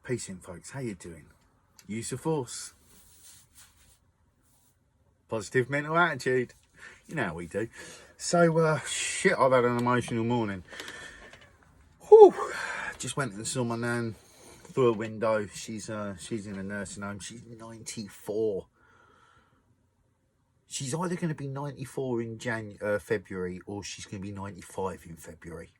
Peace in, folks. How you doing? Use of force. Positive mental attitude. You know how we do. So, shit, I've had an emotional morning. Whew. Just went and saw my nan through a window. She's in a nursing home. She's 94. She's either going to be 94 in February, or she's going to be 95 in February.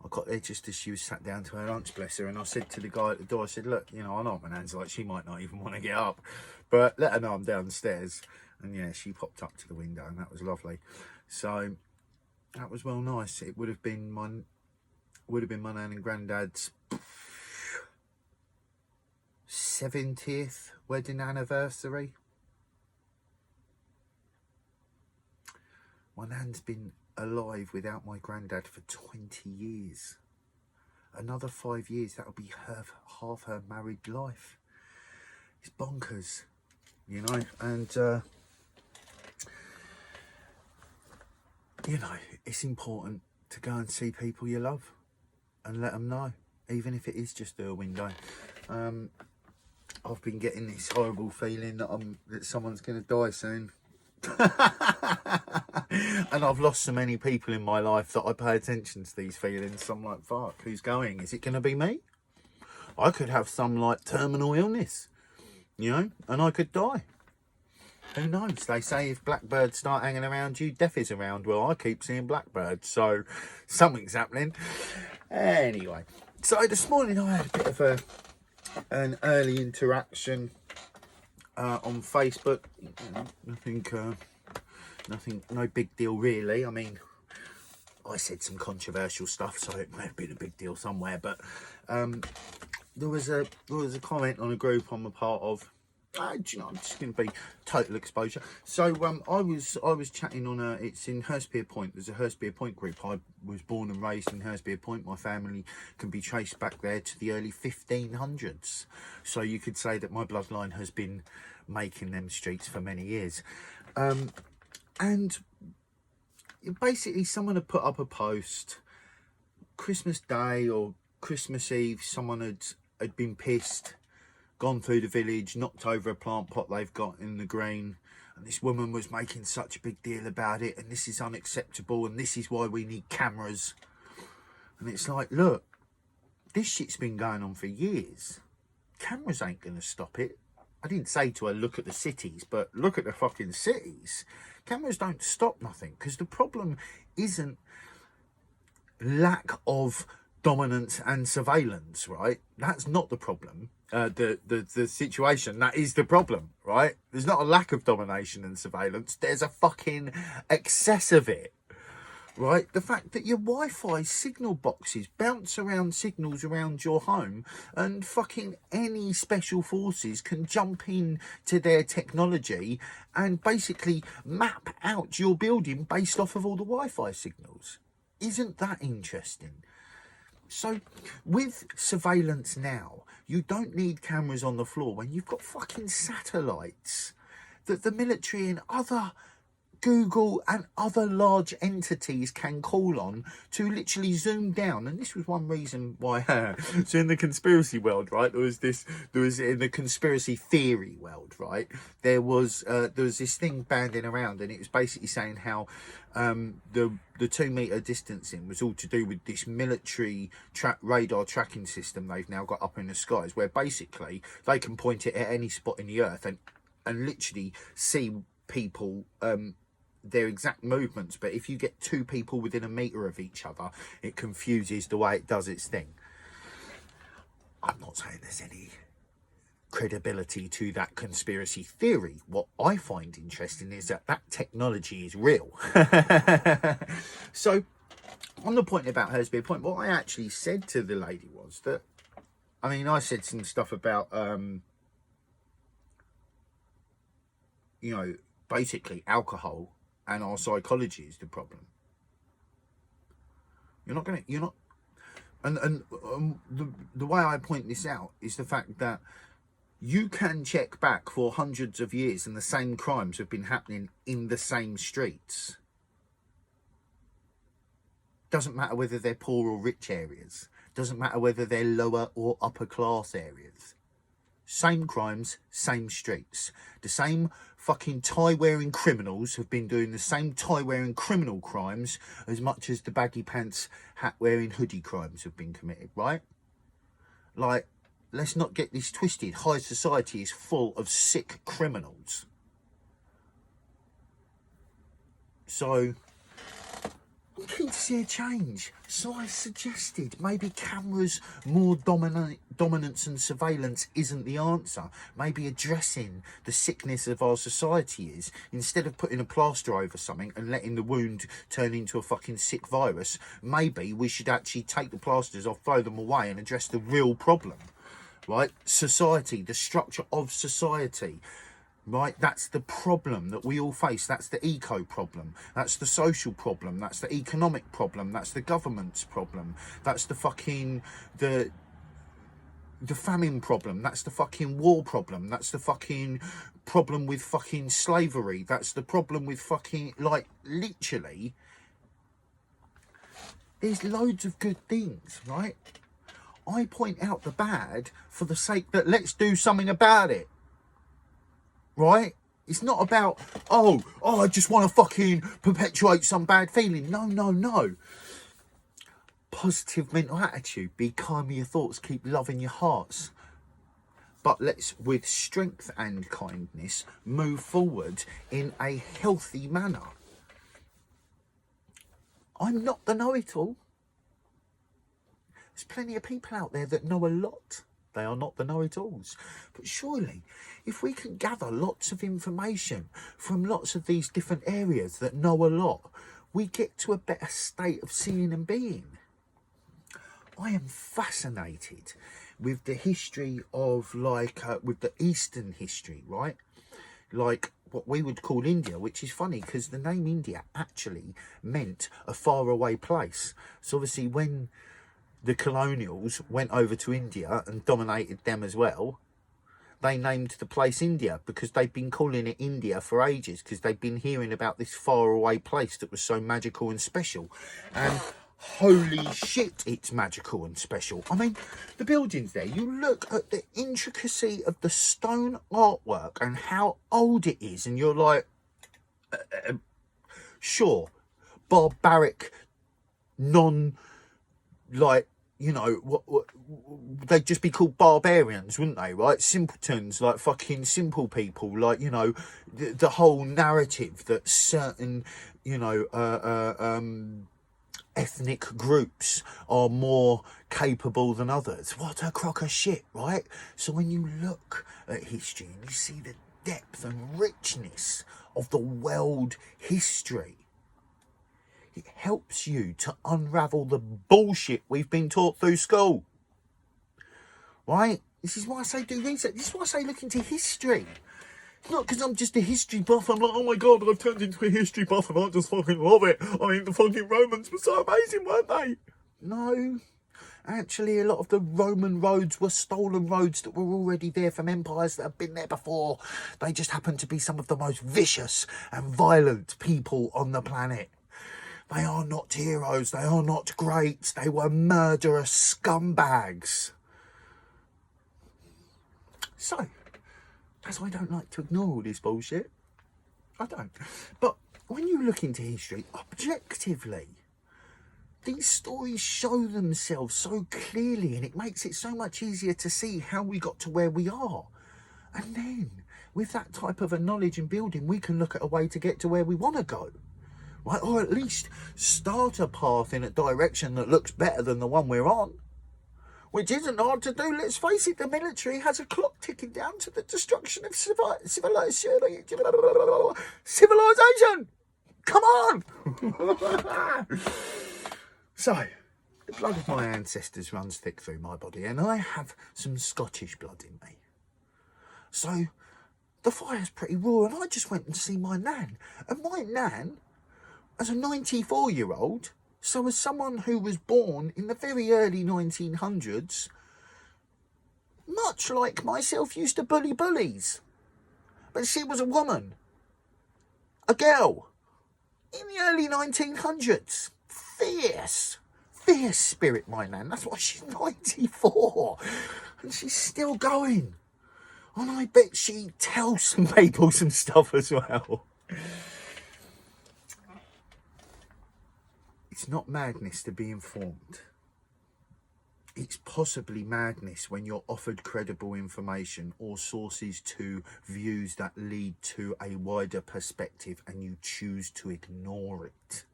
I got there just as she was sat down to her lunch, bless her, and I said to the guy at the door, I said, look, you know, I know what my nan's like, she might not even want to get up, but let her know I'm downstairs. And yeah, she popped up to the window, and that was lovely. So that was well nice. It would have been my nan and granddad's 70th wedding anniversary. My nan's been alive without my granddad for 20 years. Another 5 years, that'll be half her married life. It's bonkers, you know. And you know, it's important to go and see people you love and let them know, even if it is just through a window. I've been getting this horrible feeling that someone's going to die soon. And I've lost so many people in my life that I pay attention to these feelings. So I'm like, fuck, who's going? Is it going to be me? I could have some like terminal illness, you know, and I could die. Who knows? They say if blackbirds start hanging around you, death is around. Well, I keep seeing blackbirds, so something's happening. Anyway, so this morning I had a bit of an early interaction on Facebook. Nothing, no big deal really. I mean, I said some controversial stuff, so it may have been a big deal somewhere. But there was a comment on a group I'm a part of. You know, I'm just going to be total exposure. So I was chatting on it's in Hurstpier Point. There's a Hurstpier Point group. I was born and raised in Hurstpier Point. My family can be traced back there to the early 1500s. So you could say that my bloodline has been making them streets for many years. And basically someone had put up a post Christmas Day or Christmas Eve. Someone had been pissed, gone through the village, knocked over a plant pot they've got in the green, and this woman was making such a big deal about it, and this is unacceptable, and this is why we need cameras. And it's like, look, this shit's been going on for years. Cameras ain't gonna stop it. I didn't say to her, look at the cities, but look at the fucking cities. Cameras don't stop nothing, because the problem isn't lack of dominance and surveillance, right? That's not the problem. The situation, that is the problem, right? There's not a lack of domination and surveillance. There's a fucking excess of it, right? The fact that your Wi-Fi signal boxes bounce around signals around your home, and fucking any special forces can jump in to their technology and basically map out your building based off of all the Wi-Fi signals. Isn't that interesting? So with surveillance now, you don't need cameras on the floor when you've got fucking satellites that the military and other Google and other large entities can call on to literally zoom down. And this was one reason why so in the conspiracy world, right, there was in the conspiracy theory world, right, there was this thing banding around, and it was basically saying how the 2 meter distancing was all to do with this military radar tracking system they've now got up in the skies, where basically they can point it at any spot in the earth and literally see people their exact movements. But if you get 2 people within a meter of each other, it confuses the way it does its thing. I'm not saying there's any credibility to that conspiracy theory. What I find interesting is that technology is real. So on the point about Hurstpier Point, what I actually said to the lady was that, I mean, I said some stuff about you know, basically alcohol and our psychology is the problem. And the way I point this out is the fact that you can check back for hundreds of years and the same crimes have been happening in the same streets. Doesn't matter whether they're poor or rich areas. Doesn't matter whether they're lower or upper class areas. Same crimes, same streets. The same fucking tie-wearing criminals have been doing the same tie-wearing criminal crimes as much as the baggy pants, hat-wearing hoodie crimes have been committed, right? Like, let's not get this twisted. High society is full of sick criminals. So, I'm keen to see a change. So I suggested maybe cameras, more dominance and surveillance isn't the answer. Maybe addressing the sickness of our society is, instead of putting a plaster over something and letting the wound turn into a fucking sick virus, maybe we should actually take the plasters off, throw them away and address the real problem. Right? Society, the structure of society. Right, that's the problem that we all face. That's the eco problem. That's the social problem. That's the economic problem. That's the government's problem. That's the fucking the famine problem. That's the fucking war problem. That's the fucking problem with fucking slavery. That's the problem with fucking, like, literally, there's loads of good things, right? I point out the bad for the sake that let's do something about it. Right? It's not about, oh, I just want to fucking perpetuate some bad feeling. No. Positive mental attitude. Be kind with your thoughts. Keep loving your hearts. But let's, with strength and kindness, move forward in a healthy manner. I'm not the know-it-all. There's plenty of people out there that know a lot. They are not the know-it-alls. But surely, if we can gather lots of information from lots of these different areas that know a lot, we get to a better state of seeing and being. I am fascinated with the history of, like, with the Eastern history, right? Like what we would call India, which is funny because the name India actually meant a faraway place. So obviously when the colonials went over to India and dominated them as well, they named the place India because they'd been calling it India for ages because they'd been hearing about this faraway place that was so magical and special. And holy shit, it's magical and special. I mean, the buildings there, you look at the intricacy of the stone artwork and how old it is, and you're like, sure, barbaric, like, you know, what they'd just be called barbarians, wouldn't they, right? Simpletons, like fucking simple people, like, you know, the whole narrative that certain, you know, ethnic groups are more capable than others. What a crock of shit, right? So when you look at history and you see the depth and richness of the world history, it helps you to unravel the bullshit we've been taught through school. Right? This is why I say do research. This is why I say look into history. It's not because I'm just a history buff. I'm like, oh my God, I've turned into a history buff and I just fucking love it. I mean, the fucking Romans were so amazing, weren't they? No. Actually, a lot of the Roman roads were stolen roads that were already there from empires that have been there before. They just happened to be some of the most vicious and violent people on the planet. They are not heroes. They are not greats. They were murderous scumbags. So, as I don't like to ignore all this bullshit, I don't. But when you look into history, objectively, these stories show themselves so clearly, and it makes it so much easier to see how we got to where we are. And then, with that type of a knowledge and building, we can look at a way to get to where we want to go. Right, or at least start a path in a direction that looks better than the one we're on. Which isn't hard to do. Let's face it, the military has a clock ticking down to the destruction of civilization. Come on! So, the blood of my ancestors runs thick through my body, and I have some Scottish blood in me. So, the fire's pretty raw, and I just went and see my nan. And my nan, as a 94-year-old, so as someone who was born in the very early 1900s, much like myself, used to bully bullies. But she was a woman, a girl, in the early 1900s. fierce spirit, my nan. That's why she's 94 and she's still going. And I bet she tells some people some stuff as well. It's not madness to be informed. It's possibly madness when you're offered credible information or sources to views that lead to a wider perspective and you choose to ignore it.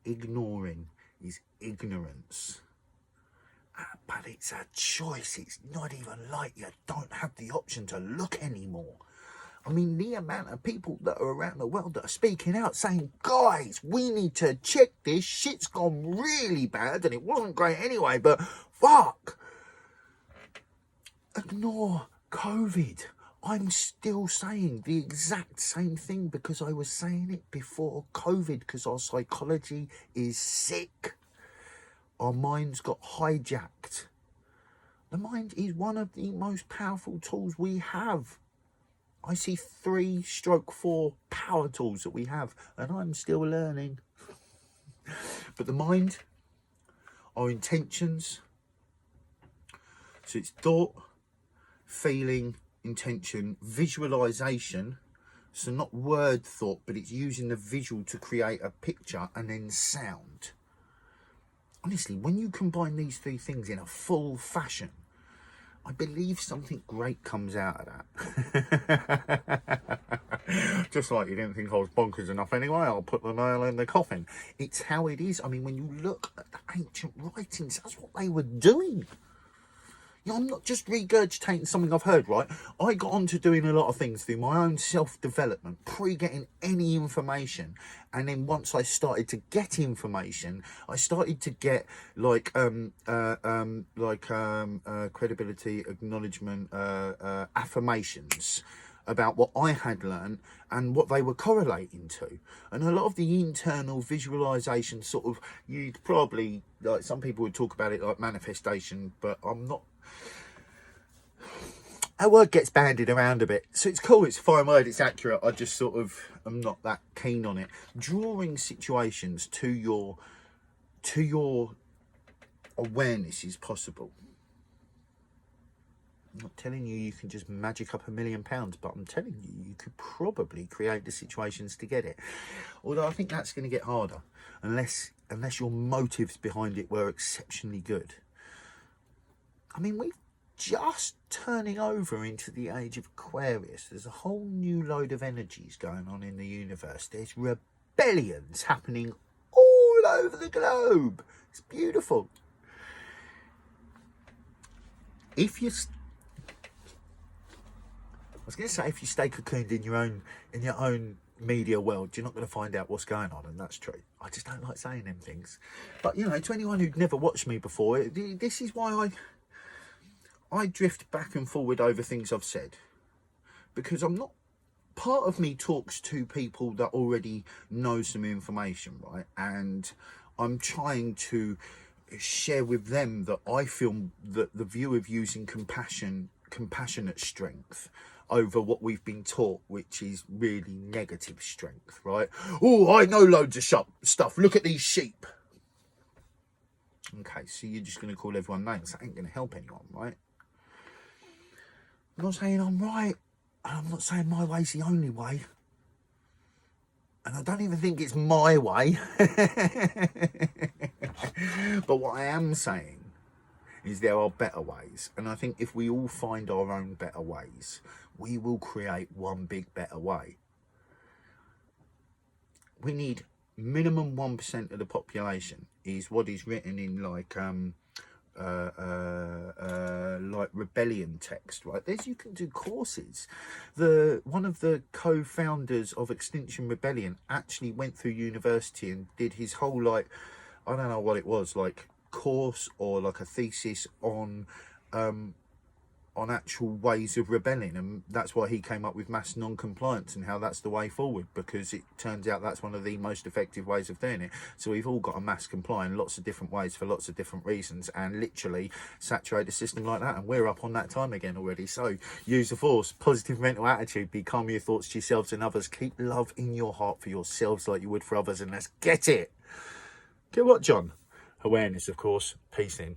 Ignoring is ignorance. But it's a choice. It's not even like you don't have the option to look anymore. I mean, the amount of people that are around the world that are speaking out saying, guys, we need to check this. Shit's gone really bad and it wasn't great anyway, but fuck. Ignore COVID. I'm still saying the exact same thing because I was saying it before COVID, because our psychology is sick. Our minds got hijacked. The mind is one of the most powerful tools we have. I see 3/4 power tools that we have, and I'm still learning. But the mind, our intentions, so it's thought, feeling, intention, visualization, so not word thought, but it's using the visual to create a picture, and then sound. Honestly, when you combine these three things in a full fashion, I believe something great comes out of that. Just like you didn't think I was bonkers enough anyway, I'll put the nail in the coffin. It's how it is. I mean, when you look at the ancient writings, that's what they were doing. You know, I'm not just regurgitating something I've heard, right? I got on to doing a lot of things through my own self-development, pre-getting any information. And then once I started to get information, I started to get credibility, acknowledgement, affirmations about what I had learned and what they were correlating to. And a lot of the internal visualization sort of, you'd probably, like some people would talk about it like manifestation, but I'm not. That word gets bandied around a bit, so it's cool, it's a fine word, it's accurate. I just sort of am not that keen on it. Drawing situations to your awareness is possible. I'm not telling you you can just magic up £1 million, but I'm telling you you could probably create the situations to get it. Although I think that's going to get harder unless your motives behind it were exceptionally good. I mean, we're just turning over into the age of Aquarius. There's a whole new load of energies going on in the universe. There's rebellions happening all over the globe. It's beautiful. If you stay cocooned in your own media world, you're not going to find out what's going on, and that's true. I just don't like saying them things. But you know, to anyone who'd never watched me before, this is why I drift back and forward over things I've said, because I'm not. Part of me talks to people that already know some information, right? And I'm trying to share with them that I feel that the view of using compassionate strength over what we've been taught, which is really negative strength, right? Oh, I know loads of stuff. Look at these sheep. Okay, so you're just going to call everyone names. That ain't going to help anyone, right? I'm not saying I'm right. And I'm not saying my way's the only way. And I don't even think it's my way. But what I am saying is there are better ways. And I think if we all find our own better ways, we will create one big better way. We need minimum 1% of the population is what is written in like rebellion text, right? You can do courses. One of the co-founders of Extinction Rebellion actually went through university and did his whole, like, I don't know what it was, like course or like a thesis on actual ways of rebelling, and that's why he came up with mass non-compliance and how that's the way forward, because it turns out that's one of the most effective ways of doing it. So we've all got to mass comply in lots of different ways for lots of different reasons, and literally saturate a system like that, and we're up on that time again already. So use the force, positive mental attitude, be calm your thoughts to yourselves and others, keep love in your heart for yourselves like you would for others, and let's get it. Get what, John? awareness, of course. Peace in.